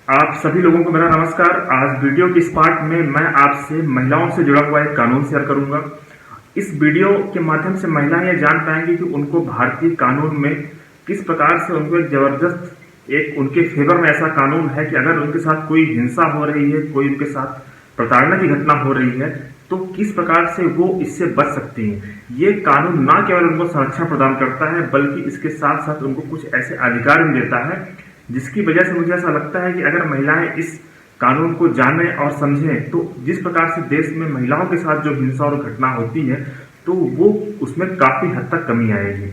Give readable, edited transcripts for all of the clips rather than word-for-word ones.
आप सभी लोगों को मेरा नमस्कार। आज वीडियो के इस पार्ट में मैं आपसे महिलाओं से जुड़ा हुआ एक कानून शेयर करूंगा। इस वीडियो के माध्यम से महिलाएं ये जान पाएंगी कि उनको भारतीय कानून में किस प्रकार से उनको एक जबरदस्त एक उनके फेवर में ऐसा कानून है कि अगर उनके साथ कोई हिंसा हो रही है, कोई उनके साथ प्रताड़ना की घटना हो रही है, तो किस प्रकार से वो इससे बच सकती हैं। ये कानून न केवल उनको संरक्षण प्रदान करता है बल्कि इसके साथ साथ उनको कुछ ऐसे अधिकार भी देता है जिसकी वजह से मुझे ऐसा लगता है कि अगर महिलाएं इस कानून को जानें और समझें तो जिस प्रकार से देश में महिलाओं के साथ जो हिंसा और घटना होती है तो वो उसमें काफी हद तक कमी आएगी।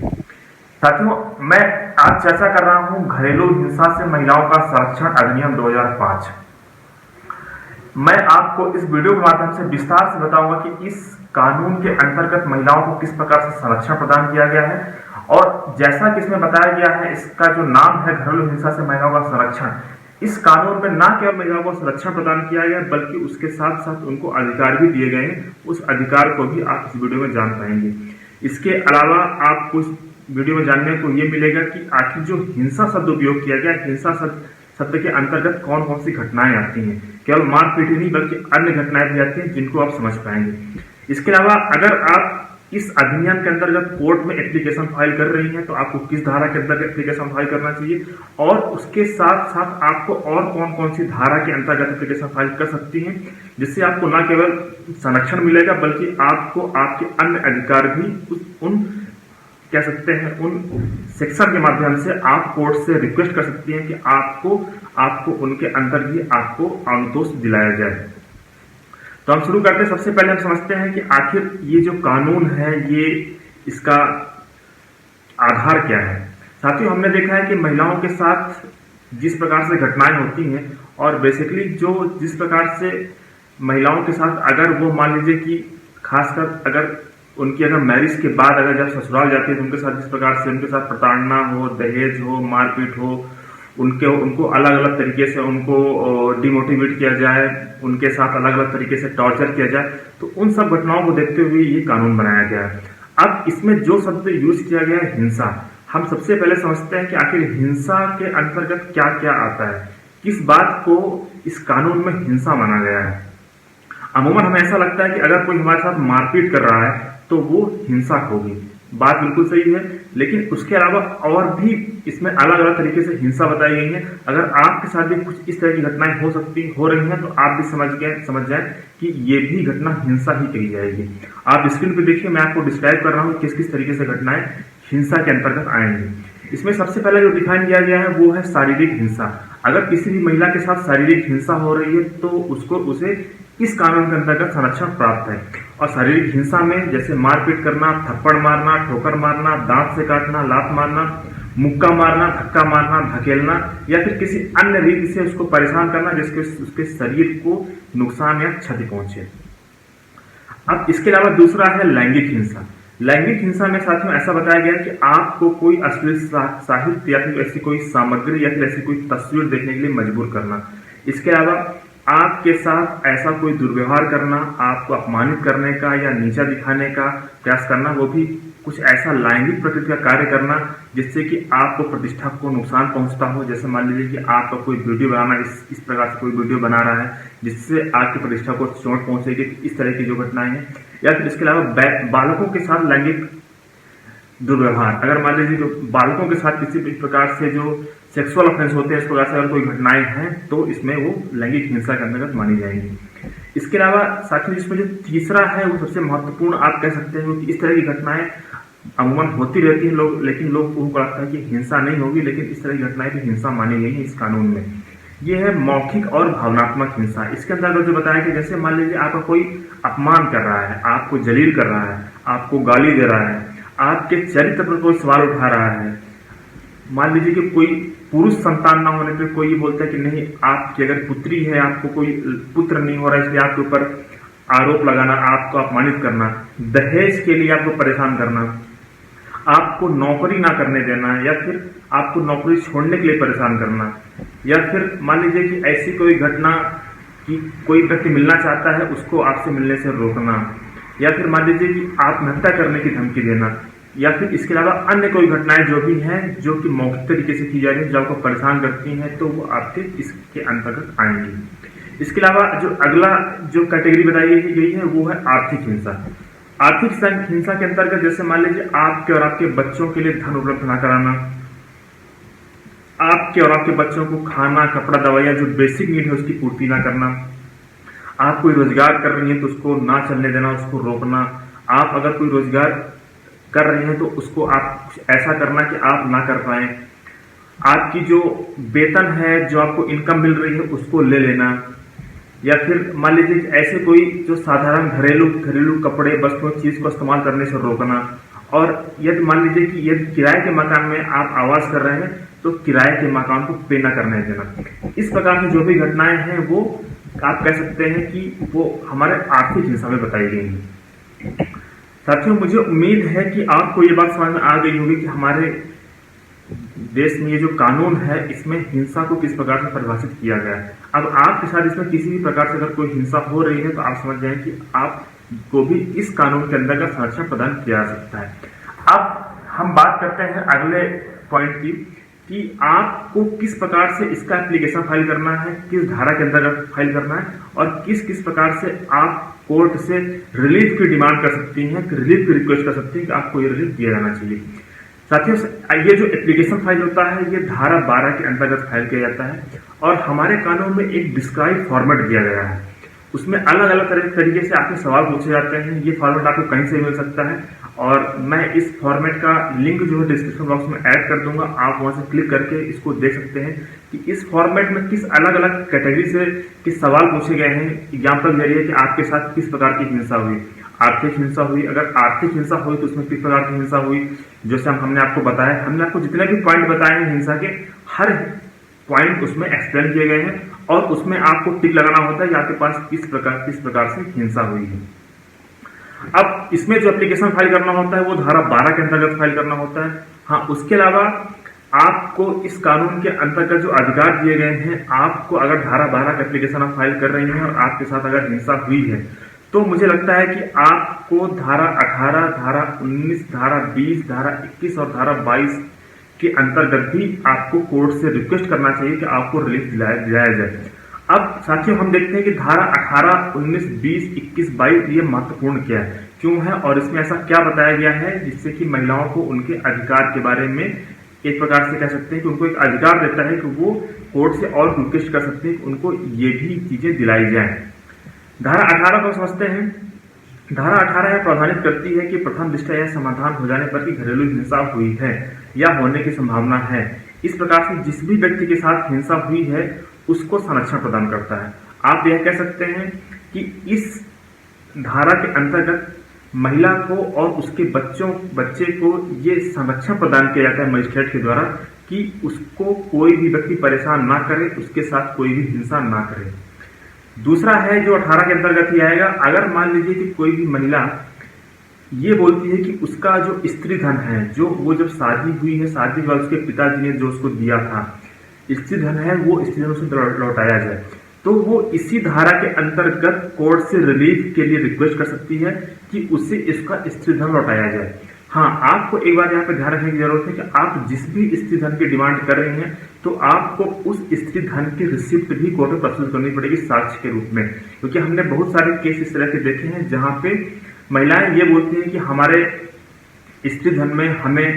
साथियों, मैं आज चर्चा कर रहा हूं घरेलू हिंसा से महिलाओं का संरक्षण अधिनियम 2005। मैं आपको इस वीडियो के माध्यम से विस्तार से बताऊंगा कि इस कानून के अंतर्गत महिलाओं को किस प्रकार से संरक्षण प्रदान किया गया है और जैसा कि इसमें बताया गया है, इसका जो नाम है घरेलू हिंसा से महिलाओं का संरक्षण, इस कानून में न केवल महिलाओं को संरक्षण प्रदान किया गया है बल्कि उसके साथ साथ उनको अधिकार भी दिए गए हैं। उस अधिकार को भी आप इस वीडियो में जान पाएंगे। इसके अलावा आपको इस वीडियो में जानने को ये मिलेगा कि आखिर जो हिंसा शब्द उपयोग किया गया, हिंसा शब्द के अंतर्गत कौन कौन सी घटनाएं आती हैं। केवल मारपीट ही नहीं बल्कि अन्य घटनाएं भी आती हैं जिनको आप समझ पाएंगे। इसके अलावा अगर आप इस अधिनियम के अंतर्गत कोर्ट में एप्लीकेशन फाइल कर रही हैं तो आपको किस धारा के अंतर्गत एप्लीकेशन फाइल करना चाहिए और उसके साथ साथ आपको और कौन कौन सी धारा के अंतर्गत एप्लीकेशन फाइल कर सकती हैं, जिससे आपको न केवल संरक्षण मिलेगा बल्कि आपको आपके अन्य अधिकार भी उन कह सकते हैं उन सेक्शन के माध्यम से आप कोर्ट से रिक्वेस्ट कर सकती हैं कि आपको उनके अंदर ही आपको अनुतोष दिलाया जाए। तो हम शुरू करते हैं। सबसे पहले हम समझते हैं कि आखिर ये जो कानून है ये इसका आधार क्या है। साथियों, हमने देखा है कि महिलाओं के साथ जिस प्रकार से घटनाएं होती हैं और बेसिकली जिस प्रकार से महिलाओं के साथ अगर वो मान लीजिए कि खासकर अगर मैरिज के बाद अगर जब ससुराल जाती है तो उनके साथ जिस प्रकार से उनके साथ प्रताड़ना हो, दहेज हो, मारपीट हो, उनको अलग अलग तरीके से उनको डिमोटिवेट किया जाए, उनके साथ अलग अलग तरीके से टॉर्चर किया जाए, तो उन सब घटनाओं को देखते हुए ये कानून बनाया गया है। अब इसमें जो शब्द यूज किया गया है हिंसा, हम सबसे पहले समझते हैं कि आखिर हिंसा के अंतर्गत क्या क्या आता है, किस बात को इस कानून में हिंसा माना गया है। अमूमन हमें ऐसा लगता है कि अगर कोई हमारे साथ मारपीट कर रहा है तो वो हिंसा होगी, बात बिल्कुल सही है, लेकिन उसके अलावा और भी इसमें अलग अलग तरीके से हिंसा बताई गई है। अगर आपके साथ भी कुछ इस तरह की घटनाएं हो रही हैं तो आप भी समझ जाएं कि ये भी घटना हिंसा ही कही जाएगी। आप स्क्रीन पे देखिए, मैं आपको डिस्क्राइब कर रहा हूँ किस किस तरीके से घटनाएं हिंसा के अंतर्गत आएंगी। इसमें सबसे पहले जो डिफाइन किया गया है वो है शारीरिक हिंसा। अगर किसी भी महिला के साथ शारीरिक हिंसा हो रही है तो उसे इस कानून के अंतर्गत संरक्षण प्राप्त है। और शारीरिक हिंसा में जैसे मारपीट करना, थप्पड़ मारना, ठोकर मारना, दांत से काटना, लात मारना, मुक्का मारना, धक्का मारना, धकेलना या फिर किसी अन्य रीति से उसको परेशान करना जिसके उसके शरीर को नुकसान या क्षति पहुंचे। अब इसके अलावा दूसरा है लैंगिक हिंसा। लैंगिक हिंसा में साथियों ऐसा बताया गया है कि आपको कोई अश्लील साहित्य या फिर ऐसी कोई सामग्री या फिर ऐसी कोई तस्वीर देखने के लिए मजबूर करना। इसके अलावा आपके साथ ऐसा कोई दुर्व्यवहार करना, आपको अपमानित करने का या नीचा दिखाने का प्रयास करना, वो भी कुछ ऐसा लैंगिक प्रकृति का कार्य करना जिससे कि आपको प्रतिष्ठा को नुकसान पहुंचता हो। जैसे मान लीजिए कि आपका कोई वीडियो बनाना, इस प्रकार से कोई वीडियो बना रहा है जिससे आपकी प्रतिष्ठा को चोट पहुंचेगी, इस तरह की जो घटनाएं हैं। या फिर इसके अलावा बालकों के साथ लैंगिक दुर्व्यवहार, अगर मान लीजिए जो बालकों के साथ किसी भी प्रकार से जो सेक्सुअल ऑफेंस होते हैं इस प्रकार से अगर कोई घटनाएं हैं तो इसमें वो लैंगिक हिंसा के अंतर्गत मानी जाएंगी। इसके अलावा साथियों जिसमें जो तीसरा है वो सबसे महत्वपूर्ण आप कह सकते हैं कि इस तरह की घटनाएं अमूमन होती रहती है लेकिन लोगों को लगता है कि हिंसा नहीं होगी, लेकिन इस तरह की घटनाएं भी हिंसा मानी गई है इस कानून में। ये है मौखिक और भावनात्मक हिंसा। इसके अंतर्गत जो बताया कि जैसे मान लीजिए आपका कोई अपमान कर रहा है, आपको जलील कर रहा है, आपको गाली दे रहा है, आपके चरित्र पर कोई सवाल उठा रहा है। मान लीजिए कि कोई पुरुष संतान ना होने पर कोई ये बोलता है कि नहीं, आपकी अगर पुत्री है, आपको कोई पुत्र नहीं हो रहा इसलिए आपके ऊपर आरोप लगाना, आपको अपमानित करना, दहेज के लिए आपको परेशान करना, आपको नौकरी ना करने देना या फिर आपको नौकरी छोड़ने के लिए परेशान करना, या फिर मान लीजिए कि ऐसी कोई घटना कि कोई व्यक्ति मिलना चाहता है उसको आपसे मिलने से रोकना, या फिर मान लीजिए कि आत्महत्या करने की धमकी देना, या फिर इसके अलावा अन्य कोई घटनाएं जो भी हैं जो कि मौखिक तरीके से की जा रही है, जो आपको परेशान करती हैं, तो वो आपके इसके अंतर्गत आएंगी। इसके अलावा जो अगला जो कैटेगरी बताई गई है वो है आर्थिक हिंसा। आर्थिक हिंसा के अंतर्गत जैसे मान लीजिए आपके और आपके बच्चों के लिए धन उपलब्ध न कराना, आपके और आपके बच्चों को खाना, कपड़ा, दवाइयां जो बेसिक नीड है उसकी पूर्ति ना करना, आप कोई रोजगार कर रही हैं तो उसको ना चलने देना, उसको रोकना, आप अगर कोई रोजगार कर रहे हैं तो उसको आप ऐसा करना कि आप ना कर पाए, आपकी जो वेतन है, जो आपको इनकम मिल रही है उसको ले लेना, या फिर मान लीजिए ऐसे कोई जो साधारण घरेलू कपड़े, वस्तुओं, चीज को इस्तेमाल करने से रोकना। और यदि मान लीजिए कि यदि किराए के मकान में आप आवास कर रहे हैं तो किराए के मकान को पे ना करने देना। इस प्रकार की जो भी घटनाएं हैं वो आप कह सकते हैं कि वो हमारे आर्थिक हिंसा में बताई गई हैं। साथियों, मुझे उम्मीद है कि आपको ये बात समझ में आ गई होगी कि हमारे देश में ये जो कानून है इसमें हिंसा को किस प्रकार से परिभाषित किया गया है। अब आपके साथ इसमें किसी भी प्रकार से अगर कोई हिंसा हो रही है तो आप समझ जाएं कि आपको भी इस कानून के अंतर्गत संरक्षण प्रदान किया जा सकता है। अब हम बात करते हैं अगले पॉइंट की कि आपको किस प्रकार से इसका एप्लीकेशन फाइल करना है, किस धारा के अंतर्गत फाइल करना है और किस किस प्रकार से आप कोर्ट से रिलीफ की डिमांड कर सकती हैं, रिलीफ की रिक्वेस्ट कर सकती हैं कि आपको ये रिलीफ दिया जाना चाहिए। साथियों, ये जो एप्लीकेशन फाइल होता है ये धारा 12 के अंतर्गत फाइल किया जाता है और हमारे कानून में एक डिस्क्राइब फॉर्मेट दिया गया है। उसमें अलग अलग तरीके से आपके सवाल पूछे जाते हैं। ये फॉर्मेट आपको कहीं से मिल सकता है और मैं इस फॉर्मेट का लिंक जो है डिस्क्रिप्शन बॉक्स में ऐड कर दूंगा। आप वहां से क्लिक करके इसको देख सकते हैं कि इस फॉर्मेट में किस अलग अलग कैटेगरी से किस सवाल पूछे गए हैं। एग्जाम्पल दे रही है कि आपके साथ किस प्रकार की हिंसा हुई, आर्थिक हिंसा हुई, अगर आर्थिक हिंसा हुई तो उसमें किस प्रकार की हिंसा हुई। जैसे हमने आपको बताया, हमने आपको जितने भी पॉइंट बताए हैं हिंसा के, हर पॉइंट उसमें एक्सप्लेन किए गए हैं और उसमें आपको टिक लगाना होता है कि आपके पास किस प्रकार से हिंसा हुई है। अब इसमें जो एप्लीकेशन फाइल करना होता है वो धारा 12 के अंतर्गत फाइल करना होता है। हाँ, उसके अलावा आपको इस कानून के अंतर्गत जो अधिकार दिए गए हैं, आपको अगर धारा 12 का एप्लीकेशन आप फाइल कर रही हैं और आपके साथ अगर हिंसा हुई है तो मुझे लगता है कि आपको धारा 18, धारा 19, धारा 20, धारा 21 और धारा 22 के अंतर्गत भी आपको कोर्ट से रिक्वेस्ट करना चाहिए कि आपको रिलीफ दिलाया जाए। अब साथियों, हम देखते हैं कि धारा 18, 19, 20, 21, 22 ये महत्वपूर्ण क्या है, क्यों है और इसमें ऐसा क्या बताया गया है जिससे कि महिलाओं को उनके अधिकार के बारे में एक प्रकार से कह सकते हैं कि उनको एक अधिकार देता है कि वो कोर्ट से और रिक्वेस्ट कर सकते हैं कि उनको ये भी चीजें दिलाई जाए। धारा 18 को समझते हैं। धारा 18 यह प्रावधानित करती है कि प्रथम दृष्टया यह समाधान हो जाने पर कि घरेलू हिंसा हुई है या होने की संभावना है, इस प्रकार से जिस भी व्यक्ति के साथ हिंसा हुई है उसको संरक्षण प्रदान करता है। आप यह कह सकते हैं कि इस धारा के अंतर्गत महिला को और उसके बच्चे को ये संरक्षण प्रदान किया जाता है मजिस्ट्रेट के द्वारा कि उसको कोई भी व्यक्ति परेशान ना करे, उसके साथ कोई भी हिंसा ना करे। दूसरा है जो 18 के अंतर्गत ही आएगा, अगर मान लीजिए कि कोई भी महिला ये बोलती है कि उसका जो स्त्री धन है, जो वो जब शादी हुई है, शादी के बाद उसके पिताजी ने जो उसको दिया था स्त्री धन है, वो स्त्री धन उसे लौटाया जाए, तो वो इसी धारा के अंतर्गत कोर्ट से रिलीफ के लिए रिक्वेस्ट कर सकती है कि उसे इसका स्त्री धन लौटाया जाए। हाँ, आपको एक बार यहाँ पे ध्यान रखने की जरूरत है कि आप जिस भी स्त्री धन की डिमांड कर रही हैं तो आपको उस स्त्री धन की रिसिप्ट भी कोर्ट में प्रस्तुत करनी पड़ेगी साक्ष्य के रूप में, क्योंकि हमने बहुत सारे केस इस तरह के देखे हैं जहां पे महिलाएं ये बोलती हैं कि हमारे स्त्री धन में हमें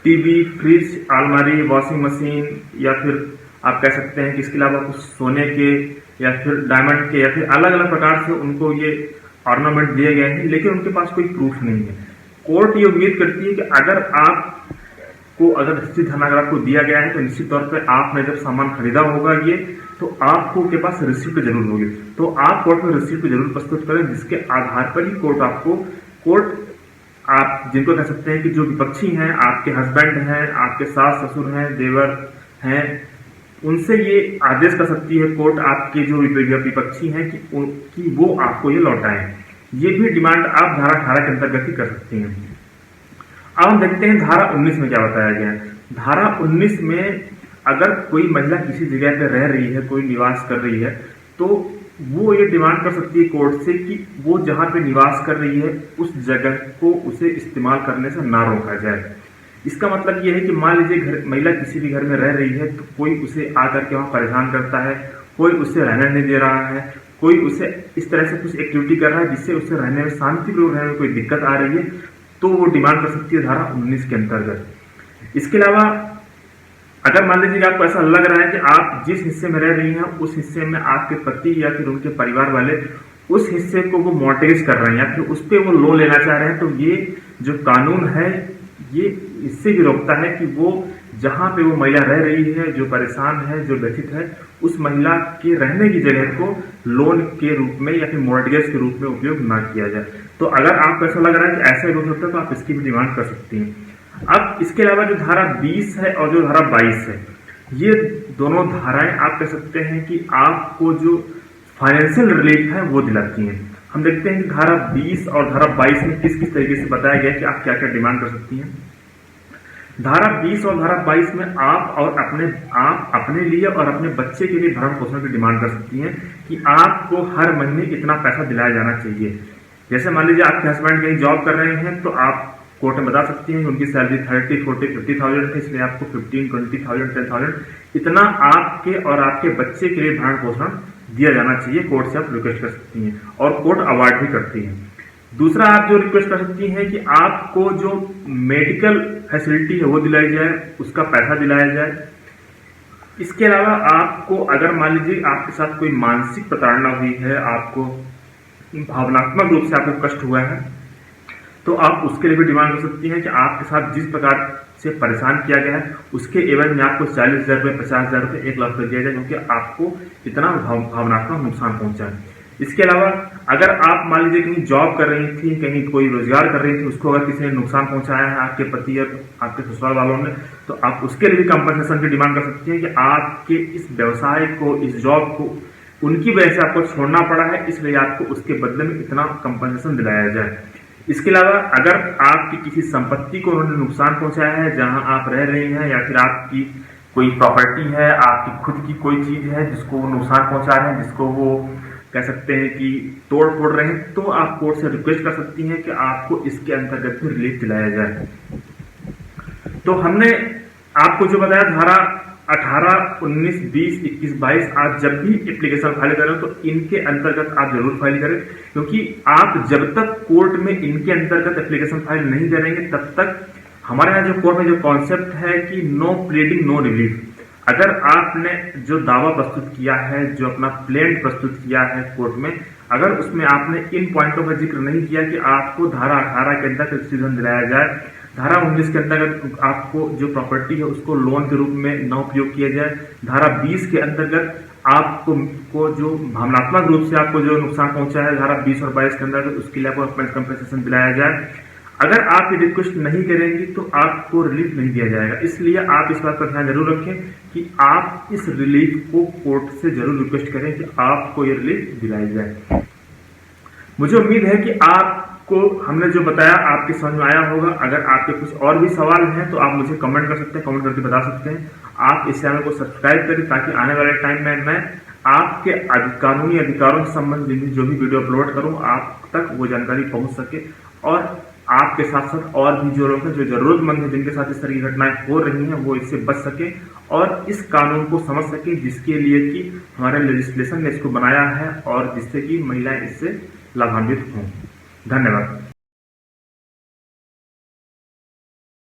टीवी, फ्रिज, अलमारी, वॉशिंग मशीन या फिर आप कह सकते हैं कि इसके अलावा कुछ सोने के या फिर डायमंड के या फिर अलग अलग प्रकार से उनको ये ऑर्नामेंट दिए गए हैं, लेकिन उनके पास कोई प्रूफ नहीं है। कोर्ट ये उम्मीद करती है कि अगर स्त्री धन अगर आपको दिया गया है तो निश्चित तौर पर आपने जब सामान खरीदा होगा ये, तो आपको के पास रिसिप्ट जरूर होगी, तो आप कोर्ट में रिसिप्ट जरूर प्रस्तुत करें, जिसके आधार पर ही कोर्ट आप जिनको कह सकते हैं कि जो विपक्षी हैं, आपके हस्बैंड हैं, आपके सास ससुर हैं, देवर हैं, उनसे ये आदेश कर सकती है कोर्ट आपके जो विपक्षी हैं कि वो आपको ये लौटाएं। ये भी डिमांड आप धारा 18 के अंतर्गत ही कर सकती हैं। अब हम देखते हैं धारा 19 में क्या बताया गया है। धारा 19 में अगर कोई महिला किसी जगह पे रह रही है, कोई निवास कर रही है, तो वो ये डिमांड कर सकती है कोर्ट से कि वो जहां पे निवास कर रही है उस जगह को उसे इस्तेमाल करने से ना रोका जाए। इसका मतलब ये है कि मान लीजिए महिला किसी भी घर में रह रही है तो कोई उसे आकर के वहां परेशान करता है, कोई उसे रहने नहीं दे रहा है, कोई उसे इस तरह से कुछ एक्टिविटी कर रहा है जिससे उसे रहने में शांतिपूर्वक रहने में कोई दिक्कत आ रही है, तो वो डिमांड कर सकती है धारा 19 के अंतर्गत। इसके अलावा अगर मान लीजिए आपको ऐसा लग रहा है कि आप जिस हिस्से में रह रही हैं उस हिस्से में आपके पति या फिर उनके परिवार वाले उस हिस्से को वो मॉर्टगेज कर रहे हैं या फिर उस पर वो लोन लेना चाह रहे हैं, तो ये जो कानून है ये इससे भी रोकता है कि वो जहां पे वो महिला रह रही है, जो परेशान है, जो व्यथित है, उस महिला के रहने की जगह को लोन के रूप में या फिर मॉर्टगेज के रूप में उपयोग ना किया जाए। तो अगर आपको ऐसा लग रहा है कि ऐसा ही हो सकता है तो आप इसकी भी डिमांड कर सकती हैं। अब इसके अलावा जो धारा 20 है और जो धारा 22 है, ये दोनों धाराएं आप कह सकते हैं कि आपको जो फाइनेंशियल रिलीफ है वो दिलाती हैं। हम देखते हैं कि धारा 20 और धारा 22 में किस किस तरीके से बताया गया कि आप क्या क्या डिमांड कर सकती हैं। धारा 20 और धारा 22 में आप अपने लिए और अपने बच्चे के लिए भरण पोषण की डिमांड कर सकती हैं कि आपको हर महीने इतना पैसा दिलाया जाना चाहिए। जैसे मान लीजिए आपके हस्बैंड कहीं जॉब कर रहे हैं तो आप कोर्ट में बता सकती हैं कि उनकी सैलरी 30, 40, 50,000 है, इसलिए आपको 15, 20,000, 10,000 इतना आपके और आपके बच्चे के लिए भरण पोषण दिया जाना चाहिए। कोर्ट से आप रिक्वेस्ट कर सकती हैं और कोर्ट अवार्ड भी करती है। दूसरा आप जो रिक्वेस्ट कर सकती हैं कि आपको जो मेडिकल फैसिलिटी है वो दिलाई जाए, उसका पैसा दिलाया जाए। इसके अलावा आपको अगर मान लीजिए आपके साथ कोई मानसिक प्रताड़ना हुई है, आपको भावनात्मक रूप से आपको कष्ट हुआ है, तो आप उसके लिए भी डिमांड कर सकती हैं कि आपके साथ जिस प्रकार से परेशान किया गया है उसके एवज में आपको 40,000 रुपये, 50,000 रुपये, 1 लाख रुपये दिया जाए क्योंकि आपको इतना भावनात्मक नुकसान पहुंचा है। इसके अलावा अगर आप मान लीजिए कहीं जॉब कर रही थी, कहीं कोई रोजगार कर रही थी, उसको अगर किसी ने नुकसान पहुंचाया है, आपके पति या आपके ससुराल वालों ने, तो आप उसके लिए भी कंपनसेशन की डिमांड कर सकती हैं कि आपके इस व्यवसाय को, इस जॉब को उनकी वजह से आपको छोड़ना पड़ा है, इसलिए आपको उसके बदले में इतना कंपनसेशन दिलाया जाए। इसके अलावा अगर आपकी किसी संपत्ति को उन्होंने नुकसान पहुंचाया है जहां आप रह रही हैं, या फिर आपकी कोई प्रॉपर्टी है, आपकी खुद की कोई चीज है जिसको वो नुकसान पहुंचा रहे हैं, जिसको वो कह सकते हैं कि तोड़ फोड़ रहे हैं, तो आप कोर्ट से रिक्वेस्ट कर सकती हैं कि आपको इसके अंतर्गत भी रिलीफ दिलाया जाए। तो हमने आपको जो बताया धारा 18, 19, 20, 21, 22 आप जब भी एप्लीकेशन फाइल करें तो इनके अंतर्गत आप जरूर फाइल करें, क्योंकि आप जब तक कोर्ट में इनके अंतर्गत एप्लीकेशन फाइल नहीं करेंगे तब तक हमारे यहाँ जो कोर्ट में जो कॉन्सेप्ट है कि नो प्लीडिंग नो रिलीफ, अगर आपने जो दावा प्रस्तुत किया है, जो अपना प्लेंट प्रस्तुत किया है कोर्ट में, अगर उसमें आपने इन पॉइंटों का जिक्र नहीं किया कि आपको धारा 18 के अंतर्गत एक्सक्लूजन दिलाया जाए, धारा 19 के अंतर्गत आपको जो प्रॉपर्टी है उसको लोन के रूप में न उपयोग किया जाए, धारा 20 के अंतर्गत आपको जो भावनात्मक रूप से आपको जो नुकसान पहुंचा है धारा 20 और 22 के अंतर्गत उसके लिए आपको कंपनसेशन दिलाया जाए। अगर आप ये रिक्वेस्ट नहीं करेंगी तो आपको रिलीफ नहीं दिया जाएगा। इसलिए आप इस बात पर ध्यान जरूर रखें कि आप इस रिलीफ को कोर्ट से जरूर रिक्वेस्ट करें कि आपको ये रिलीफ दिलाई जाए। मुझे उम्मीद है कि आपको हमने जो बताया आपके समझ में आया होगा। अगर आपके कुछ और भी सवाल हैं तो आप मुझे कमेंट कर सकते हैं, कमेंट करके बता सकते हैं। आप इस चैनल को सब्सक्राइब करें ताकि आने वाले टाइम में मैं आपके कानूनी अधिकारों से संबंधित जो भी वीडियो अपलोड करूं आप तक वो जानकारी पहुंच सके, और आपके साथ साथ और भी जो लोग हैं जो जरूरतमंद हैं जिनके साथ इस तरह की घटनाएं हो रही हैं वो इससे बच सके और इस कानून को समझ सके, जिसके लिए कि हमारे लेजिस्लेशन ने इसको बनाया है और जिससे कि महिलाएं इससे लाभान्वित हों। धन्यवाद।